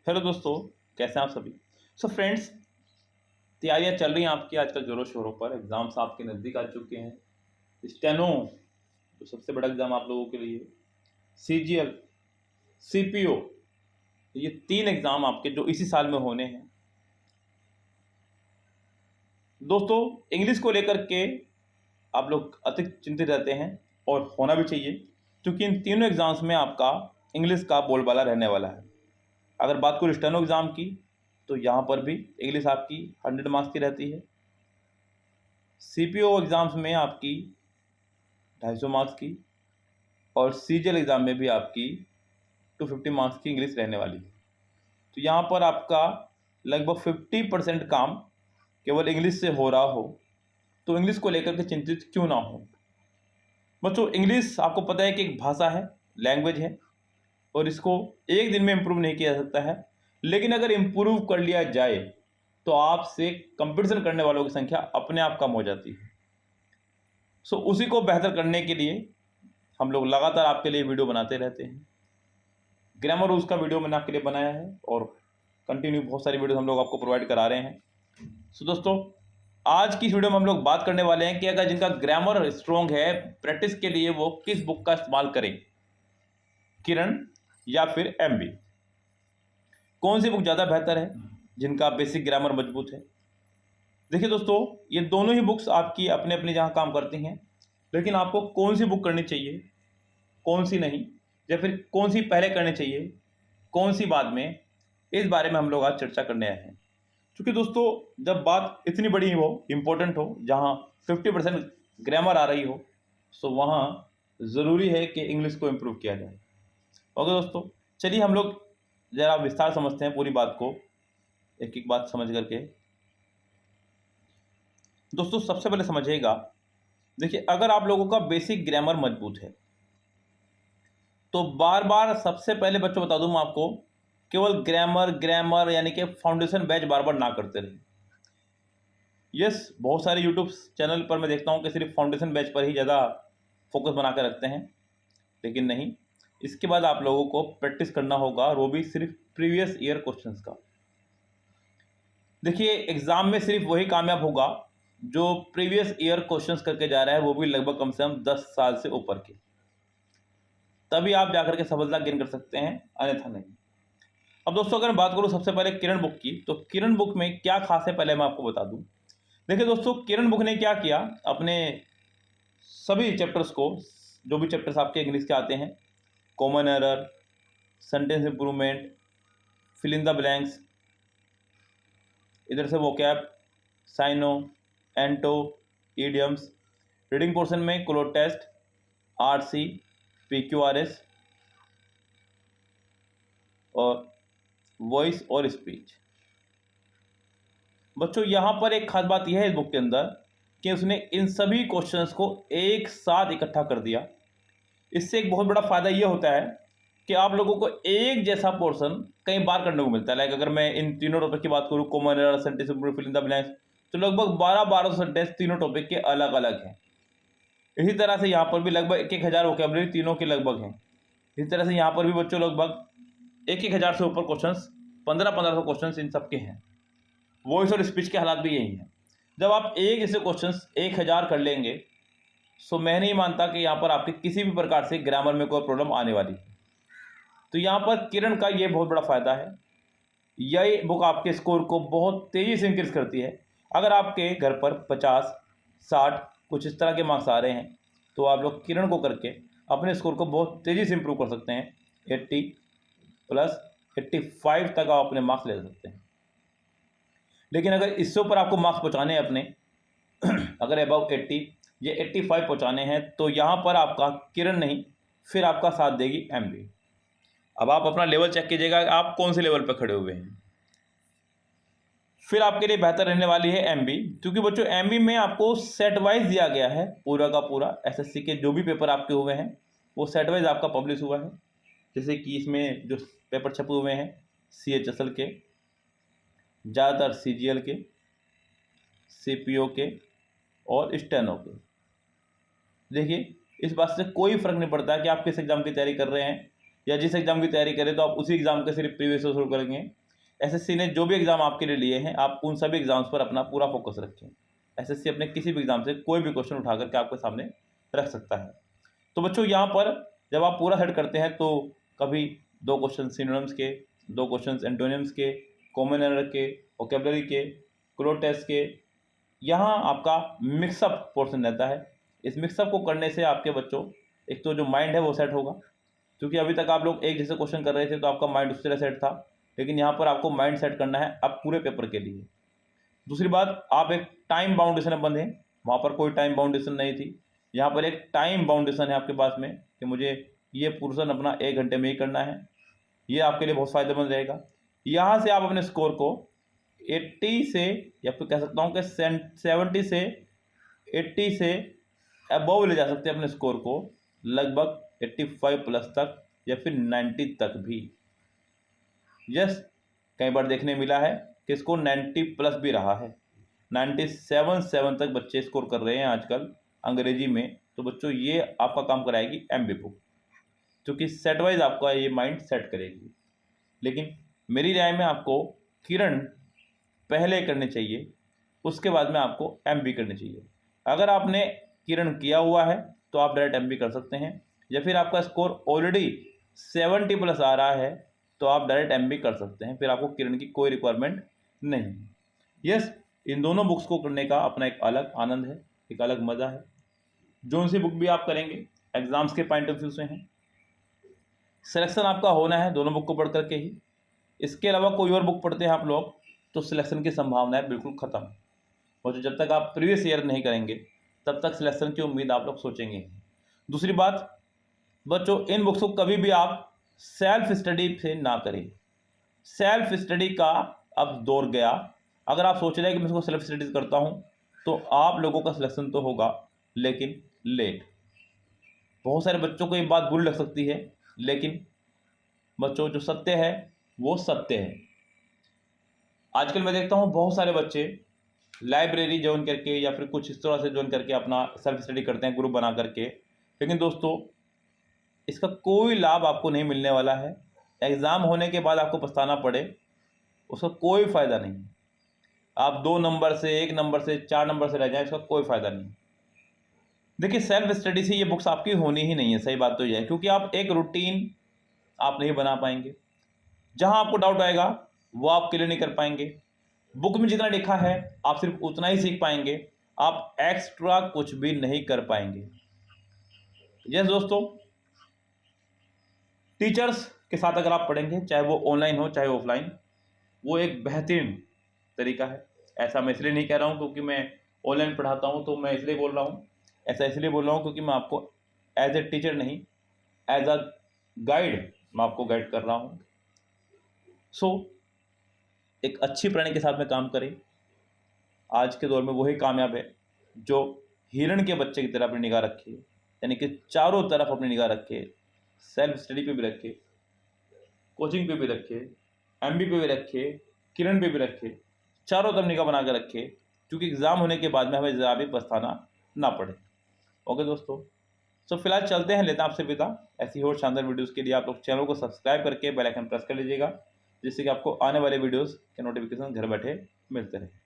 Hello दोस्तों, कैसे हैं आप सभी। फ्रेंड्स, तैयारियां चल रही हैं आपकी आजकल जोरों शोरों पर। एग्ज़ाम्स आपके नज़दीक आ चुके हैं। स्टेनो जो सबसे बड़ा एग्ज़ाम आप लोगों के लिए, सीजीएल, सीपीओ, ये 3 एग्ज़ाम आपके जो इसी साल में होने हैं। दोस्तों, इंग्लिश को लेकर के आप लोग अतिरिक्त चिंतित रहते हैं और होना भी चाहिए, क्योंकि इन तीनों एग्ज़ाम्स में आपका इंग्लिश का बोलबाला रहने वाला है। अगर बात करूँ स्टेनो एग्ज़ाम की, तो यहाँ पर भी इंग्लिश आपकी 100 मार्क्स की रहती है। सीपीओ एग्ज़ाम्स में आपकी 250 मार्क्स की, और सीजीएल एग्ज़ाम में भी आपकी 250 मार्क्स की इंग्लिश रहने वाली है। तो यहाँ पर आपका लगभग 50% काम केवल इंग्लिश से हो रहा हो, तो इंग्लिश को लेकर के चिंतित क्यों ना हो। बच्चों, इंग्लिश आपको पता है कि एक भाषा है, लैंग्वेज है, और इसको एक दिन में इम्प्रूव नहीं किया जा सकता है। लेकिन अगर इम्प्रूव कर लिया जाए तो आपसे कंपटीशन करने वालों की संख्या अपने आप कम हो जाती है। उसी को बेहतर करने के लिए हम लोग लगातार आपके लिए वीडियो बनाते रहते हैं। ग्रामर रूल्स का वीडियो मैंने आपके लिए बनाया है और कंटिन्यू बहुत सारी वीडियो हम लोग आपको प्रोवाइड करा रहे हैं। दोस्तों, आज की इस वीडियो में हम लोग बात करने वाले हैं कि अगर जिनका ग्रामर स्ट्रॉन्ग है, प्रैक्टिस के लिए वो किस बुक का इस्तेमाल करें, किरण या फिर एमबी। कौन सी बुक ज़्यादा बेहतर है जिनका बेसिक ग्रामर मजबूत है। देखिए दोस्तों, ये दोनों ही बुक्स आपकी अपने अपने जहाँ काम करती हैं, लेकिन आपको कौन सी बुक करनी चाहिए, कौन सी नहीं, या फिर कौन सी पहले करनी चाहिए, कौन सी बाद में, इस बारे में हम लोग आज चर्चा करने आए हैं। क्योंकि दोस्तों, जब बात इतनी बड़ी हो, इम्पोर्टेंट हो, जहाँ 50% ग्रामर आ रही हो, तो वहाँ ज़रूरी है कि इंग्लिश को इम्प्रूव किया जाए। ओके दोस्तों, चलिए हम लोग ज़रा विस्तार समझते हैं पूरी बात को, एक एक बात समझ करके। दोस्तों, सबसे पहले समझिएगा, देखिए, अगर आप लोगों का बेसिक ग्रामर मजबूत है तो बार बार, सबसे पहले बच्चों बता दूं मैं आपको, केवल ग्रामर ग्रामर यानी कि फाउंडेशन बैच बार बार ना करते रहिए। यस, बहुत सारे यूट्यूब चैनल पर मैं देखता हूं कि सिर्फ फाउंडेशन बैच पर ही ज़्यादा फोकस बना कर रखते हैं, लेकिन नहीं, इसके बाद आप लोगों को प्रैक्टिस करना होगा, और वो भी सिर्फ प्रीवियस ईयर क्वेश्चंस का। देखिए, एग्जाम में सिर्फ वही कामयाब होगा जो प्रीवियस ईयर क्वेश्चंस करके जा रहा है, वो भी लगभग कम से कम 10 साल से ऊपर के, तभी आप जाकर के सफलता गेन कर सकते हैं, अन्यथा नहीं। अब दोस्तों, अगर मैं बात करूं सबसे पहले किरण बुक की, तो किरण बुक में क्या खास है पहले मैं आपको बता दूं। देखिए दोस्तों, किरण बुक ने क्या किया, अपने सभी चैप्टर्स को, जो भी चैप्टर्स आपके इंग्लिश के आते हैं, common error, sentence improvement, fill in the blanks, इधर से vocab, syno, anto, idioms, reading portion में क्लोज टेस्ट, आरसी, पीक्यूआरएस और वॉइस और स्पीच। बच्चों, यहाँ पर एक खास बात यह है इस बुक के अंदर कि उसने इन सभी क्वेश्चंस को एक साथ इकट्ठा कर दिया। इससे एक बहुत बड़ा फ़ायदा ये होता है कि आप लोगों को एक जैसा पोर्शन कई बार करने को मिलता है। लाइक अगर मैं इन तीनों टॉपिक की बात करूँ, common error, sentence improvement, fill in the blanks, तो लगभग 1200 सेंटेंस तीनों टॉपिक के अलग अलग हैं। इसी तरह से यहाँ पर भी लगभग 1,000 वोकैबुलरी तीनों के लगभग हैं। इसी तरह से यहाँ पर भी बच्चों लगभग 1,000 से ऊपर क्वेश्चंस, 1500 क्वेश्चंस इन सब के हैं। वॉइस और स्पीच के हालात भी यही हैं। जब आप एक जैसे क्वेश्चंस 1,000 कर लेंगे, तो मैं नहीं मानता कि यहाँ पर आपके किसी भी प्रकार से ग्रामर में कोई प्रॉब्लम आने वाली है। तो यहाँ पर किरण का ये बहुत बड़ा फ़ायदा है, यह बुक आपके स्कोर को बहुत तेज़ी से इंक्रीज करती है। अगर आपके घर पर 50, 60 कुछ इस तरह के मार्क्स आ रहे हैं, तो आप लोग किरण को करके अपने स्कोर को बहुत तेज़ी से इंप्रूव कर सकते हैं। 80 प्लस 85 तक आप अपने मार्क्स ले सकते हैं। लेकिन अगर इससे ऊपर आपको मार्क्स पहुँचाने हैं अपने अगर अबव 80 या 85 पहुँचाने हैं, तो यहाँ पर आपका किरण नहीं, फिर आपका साथ देगी एमबी। अब आप अपना लेवल चेक कीजिएगा, आप कौन से लेवल पर खड़े हुए हैं। फिर आपके लिए बेहतर रहने वाली है एमबी, क्योंकि बच्चों एमबी में आपको सेट वाइज दिया गया है, पूरा का पूरा एसएससी के जो भी पेपर आपके हुए हैं वो सेट वाइज आपका पब्लिश हुआ है। जैसे कि इसमें जो पेपर छपे हुए हैं सीएचएसएल के, ज़्यादातर सीजीएल के, सीपीओ के और स्टेनो के। देखिए, इस बात से कोई फ़र्क नहीं पड़ता है कि आप किस एग्ज़ाम की तैयारी कर रहे हैं, या जिस एग्ज़ाम की तैयारी करें तो आप उसी एग्ज़ाम के सिर्फ प्रीवियस ईयर शुरू करेंगे। एसएससी ने जो भी एग्ज़ाम आपके लिए लिए हैं आप उन सभी एग्ज़ाम्स पर अपना पूरा फोकस रखें। एसएससी अपने किसी भी एग्ज़ाम से कोई भी क्वेश्चन उठा करके आपके सामने रख सकता है। तो बच्चों यहाँ पर जब आप पूरा सेट करते हैं तो कभी 2 क्वेश्चन सिनोनिम्स के, 2 क्वेश्चन एंटोनिम्स के, कॉमन एरर के, वोकैबुलरी के, क्लोज टेस्ट के, यहाँ आपका मिक्सअप पोर्शन रहता है। इस मिक्सअप को करने से आपके बच्चों एक तो जो माइंड है वो सेट होगा, क्योंकि अभी तक आप लोग एक जैसे क्वेश्चन कर रहे थे तो आपका माइंड उस तरह सेट था, लेकिन यहाँ पर आपको माइंड सेट करना है अब पूरे पेपर के लिए। दूसरी बात, आप एक टाइम बाउंडेशन में बंधे, वहाँ पर कोई टाइम बाउंडेशन नहीं थी, यहाँ पर एक टाइम बाउंडेशन है आपके पास में कि मुझे ये पोर्शन अपना 1 घंटे में ही करना है। ये आपके लिए बहुत फ़ायदेमंद रहेगा। यहाँ से आप अपने स्कोर को 80 से, या फिर कह सकता हूँ कि 70 से 80 से अबव ले जा सकते हैं अपने स्कोर को, लगभग 85 प्लस तक या फिर 90 तक भी। यस, कई बार देखने मिला है कि इसको 90 प्लस भी रहा है, 97 तक बच्चे स्कोर कर रहे हैं आजकल अंग्रेजी में। तो बच्चों ये आपका काम कराएगी एमबी बुक, क्योंकि सेट वाइज आपका ये माइंड सेट करेगी। लेकिन मेरी राय में आपको किरण पहले करने चाहिए, उसके बाद में आपको एमबी करनी चाहिए। अगर आपने किरण किया हुआ है तो आप डायरेक्ट एमबी कर सकते हैं, या फिर आपका स्कोर ऑलरेडी 70 प्लस आ रहा है तो आप डायरेक्ट एमबी कर सकते हैं, फिर आपको किरण की कोई रिक्वायरमेंट नहीं। यस, इन दोनों बुक्स को करने का अपना एक अलग आनंद है, एक अलग मज़ा है। जो सी बुक भी आप करेंगे एग्ज़ाम्स के पॉइंट ऑफ व्यू से हैं, सिलेक्शन आपका होना है दोनों बुक को पढ़ करके ही। इसके अलावा कोई और बुक पढ़ते हैं आप लोग तो सिलेक्शन की संभावनाएं बिल्कुल ख़त्म। और जब तक आप प्रीवियस ईयर नहीं करेंगे तब तक सिलेक्शन की उम्मीद आप लोग सोचेंगे। दूसरी बात बच्चों, इन बुक्स को कभी भी आप सेल्फ स्टडी से ना करें। सेल्फ स्टडी का अब दौर गया। अगर आप सोच रहे हैं कि मैं इसको सेल्फ स्टडीज करता हूँ तो आप लोगों का सिलेक्शन तो होगा, लेकिन लेट। बहुत सारे बच्चों को ये बात बुरी लग सकती है, लेकिन बच्चों जो सत्य है वो सत्य है। आजकल मैं देखता हूँ बहुत सारे बच्चे लाइब्रेरी ज्वाइन करके या फिर कुछ इस तरह से ज्वाइन करके अपना सेल्फ स्टडी करते हैं ग्रुप बना करके, लेकिन दोस्तों इसका कोई लाभ आपको नहीं मिलने वाला है। एग्ज़ाम होने के बाद आपको पछताना पड़े, उसका कोई फ़ायदा नहीं। आप 2 नंबर से, 1 नंबर से, 4 नंबर से रह जाए, इसका कोई फ़ायदा नहीं। देखिए, सेल्फ स्टडी से ये बुक्स आपकी होनी ही नहीं है, सही बात तो ये है, क्योंकि आप एक रूटीन आप नहीं बना पाएंगे। जहां आपको डाउट आएगा वो आप क्लियर नहीं कर पाएंगे। बुक में जितना लिखा है आप सिर्फ उतना ही सीख पाएंगे, आप एक्स्ट्रा कुछ भी नहीं कर पाएंगे। यस दोस्तों, टीचर्स के साथ अगर आप पढ़ेंगे, चाहे वो ऑनलाइन हो चाहे ऑफलाइन, वो एक बेहतरीन तरीका है। ऐसा मैं इसलिए नहीं कह रहा हूँ क्योंकि मैं ऑनलाइन पढ़ाता हूँ तो मैं इसलिए बोल रहा हूँ, ऐसा इसलिए बोल रहा हूँ क्योंकि मैं आपको एज ए टीचर नहीं, एज अ गाइड मैं आपको गाइड कर रहा हूँ। सो एक अच्छी प्लानिंग के साथ में काम करें। आज के दौर में वही कामयाब है जो हिरण के बच्चे की तरह अपनी निगाह रखे, यानी कि चारों तरफ अपनी निगाह रखे, सेल्फ स्टडी पे भी रखे, कोचिंग पे भी रखे, एमबी पे भी रखे, किरण पे भी रखे, चारों तरफ निगाह बना कर रखे, क्योंकि एग्ज़ाम होने के बाद में हमें ज़रा भी पछताना ना पड़े। ओके दोस्तों, सो फिलहाल चलते हैं, लेते हैं आपसे विदा। ऐसी और शानदार वीडियोज़ के लिए आप लोग चैनल को सब्सक्राइब करके बेल आइकन प्रेस कर लीजिएगा, जिससे कि आपको आने वाले वीडियोज़ के नोटिफिकेशन घर बैठे मिलते रहे।